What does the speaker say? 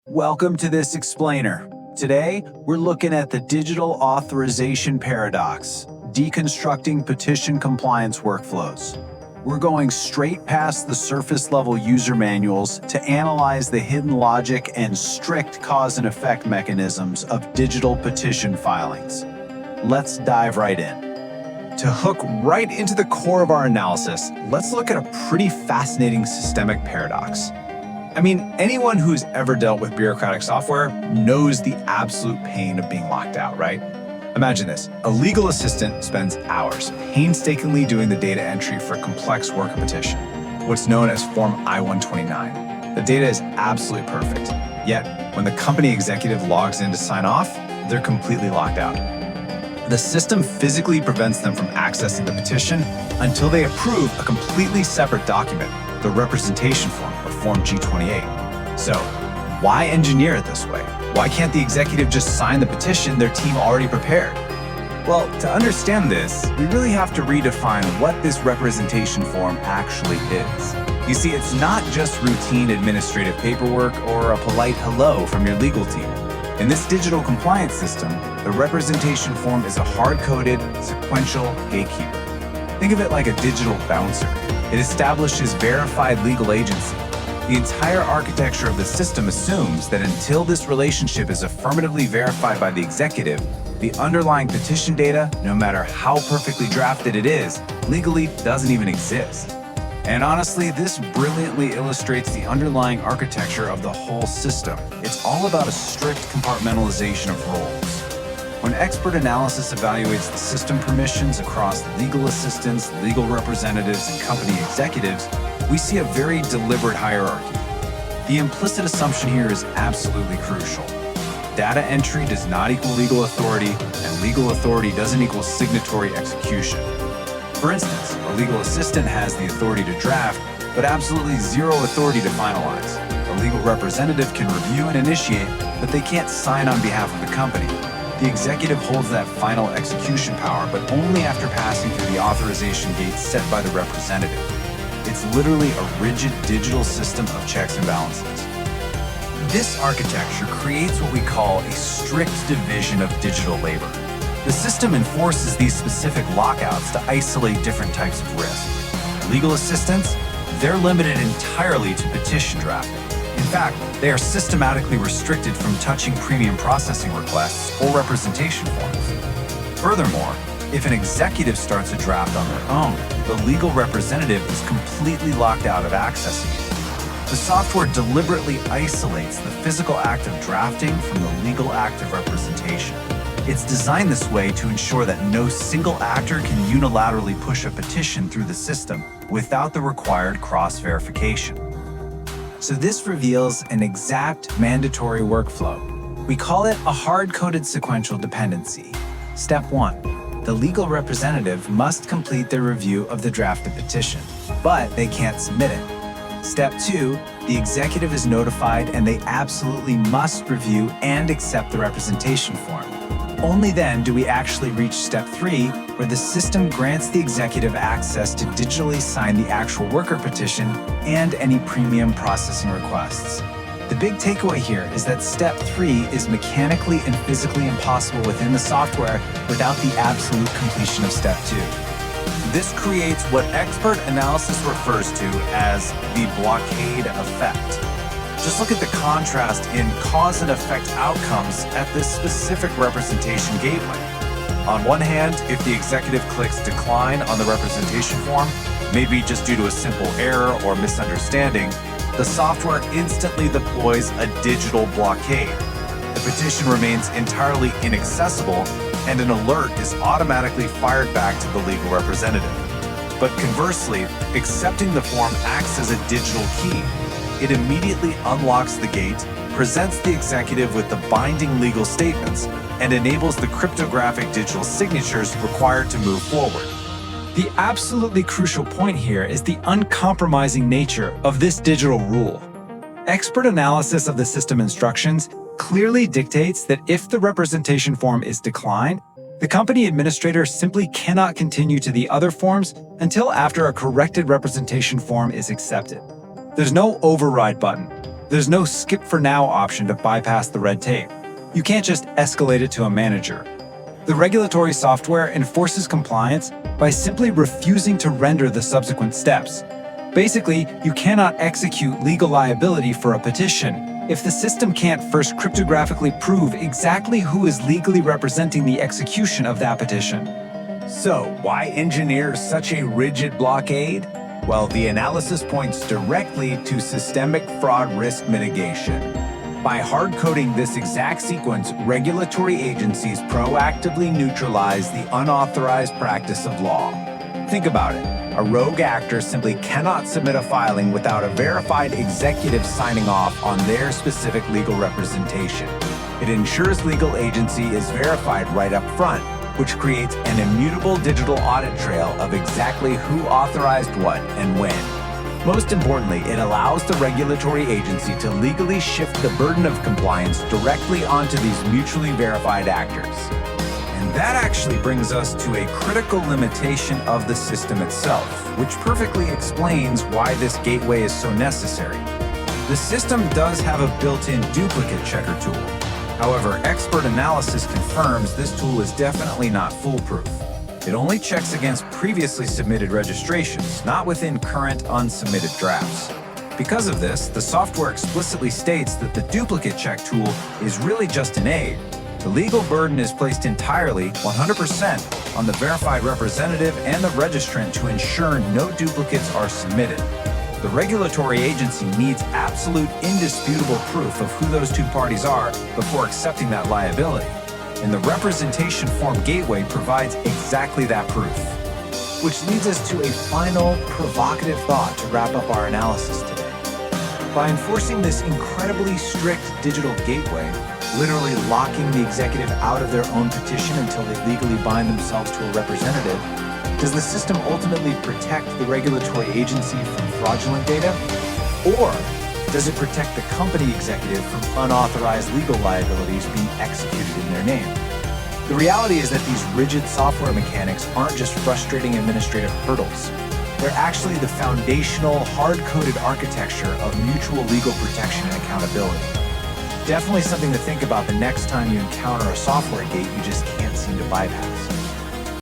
Welcome to this explainer. Today, we're looking at the digital authorization paradox, deconstructing petition compliance workflows. We're going straight past the surface-level user manuals to analyze the hidden logic and strict cause and effect mechanisms of digital petition filings. Let's dive right in. To hook right into the core of our analysis, let's look at a pretty fascinating systemic paradox. I mean, anyone who's ever dealt with bureaucratic software knows the absolute pain of being locked out, right? Imagine this. A legal assistant spends hours painstakingly doing the data entry for a complex worker petition, what's known as Form I-129. The data is absolutely perfect, yet when the company executive logs in to sign off, they're completely locked out. The system physically prevents them from accessing the petition until they approve a completely separate document, the representation form, or Form G28. So, why engineer it this way? Why can't the executive just sign the petition their team already prepared? Well, to understand this, we really have to redefine what this representation form actually is. You see, it's not just routine administrative paperwork or a polite hello from your legal team. In this digital compliance system, the representation form is a hard-coded, sequential gatekeeper. Think of it like a digital bouncer. It establishes verified legal agency. The entire architecture of the system assumes that until this relationship is affirmatively verified by the executive, the underlying petition data, no matter how perfectly drafted it is, legally doesn't even exist. And honestly, this brilliantly illustrates the underlying architecture of the whole system. It's all about a strict compartmentalization of roles. When expert analysis evaluates the system permissions across legal assistants, legal representatives, and company executives, we see a very deliberate hierarchy. The implicit assumption here is absolutely crucial. Data entry does not equal legal authority, and legal authority doesn't equal signatory execution. For instance, a legal assistant has the authority to draft, but absolutely zero authority to finalize. A legal representative can review and initiate, but they can't sign on behalf of the company. The executive holds that final execution power, but only after passing through the authorization gate set by the representative. It's literally a rigid digital system of checks and balances. This architecture creates what we call a strict division of digital labor. The system enforces these specific lockouts to isolate different types of risk. Legal assistants, they're limited entirely to petition drafting. In fact, they are systematically restricted from touching premium processing requests or representation forms. Furthermore, if an executive starts a draft on their own, the legal representative is completely locked out of accessing it. The software deliberately isolates the physical act of drafting from the legal act of representation. It's designed this way to ensure that no single actor can unilaterally push a petition through the system without the required cross-verification. So this reveals an exact mandatory workflow. We call it a hard-coded sequential dependency. Step 1. The legal representative must complete their review of the drafted petition, but they can't submit it. Step 2. The executive is notified and they absolutely must review and accept the representation form. Only then do we actually reach Step 3, where the system grants the executive access to digitally sign the actual worker petition and any premium processing requests. The big takeaway here is that Step 3 is mechanically and physically impossible within the software without the absolute completion of Step 2. This creates what expert analysis refers to as the blockade effect. Just look at the contrast in cause and effect outcomes at this specific representation gateway. On one hand, if the executive clicks decline on the representation form, maybe just due to a simple error or misunderstanding, the software instantly deploys a digital blockade. The petition remains entirely inaccessible, and an alert is automatically fired back to the legal representative. But conversely, accepting the form acts as a digital key. It immediately unlocks the gate, presents the executive with the binding legal statements, and enables the cryptographic digital signatures required to move forward. The absolutely crucial point here is the uncompromising nature of this digital rule. Expert analysis of the system instructions clearly dictates that if the representation form is declined, the company administrator simply cannot continue to the other forms until after a corrected representation form is accepted. There's no override button. There's no skip for now option to bypass the red tape. You can't just escalate it to a manager. The regulatory software enforces compliance by simply refusing to render the subsequent steps. Basically, you cannot execute legal liability for a petition if the system can't first cryptographically prove exactly who is legally representing the execution of that petition. So, why engineer such a rigid blockade? Well, the analysis points directly to systemic fraud risk mitigation. By hard-coding this exact sequence, regulatory agencies proactively neutralize the unauthorized practice of law. Think about it. A rogue actor simply cannot submit a filing without a verified executive signing off on their specific legal representation. It ensures legal agency is verified right up front, which creates an immutable digital audit trail of exactly who authorized what and when. Most importantly, it allows the regulatory agency to legally shift the burden of compliance directly onto these mutually verified actors. And that actually brings us to a critical limitation of the system itself, which perfectly explains why this gateway is so necessary. The system does have a built-in duplicate checker tool. However, expert analysis confirms this tool is definitely not foolproof. It only checks against previously submitted registrations, not within current unsubmitted drafts. Because of this, the software explicitly states that the duplicate check tool is really just an aid. The legal burden is placed entirely, 100%, on the verified representative and the registrant to ensure no duplicates are submitted. The regulatory agency needs absolute indisputable proof of who those two parties are before accepting that liability. And the representation form gateway provides exactly that proof. Which leads us to a final provocative thought to wrap up our analysis today. By enforcing this incredibly strict digital gateway, literally locking the executive out of their own petition until they legally bind themselves to a representative, does the system ultimately protect the regulatory agency from fraudulent data? Or does it protect the company executive from unauthorized legal liabilities being executed in their name? The reality is that these rigid software mechanics aren't just frustrating administrative hurdles. They're actually the foundational, hard-coded architecture of mutual legal protection and accountability. Definitely something to think about the next time you encounter a software gate you just can't seem to bypass.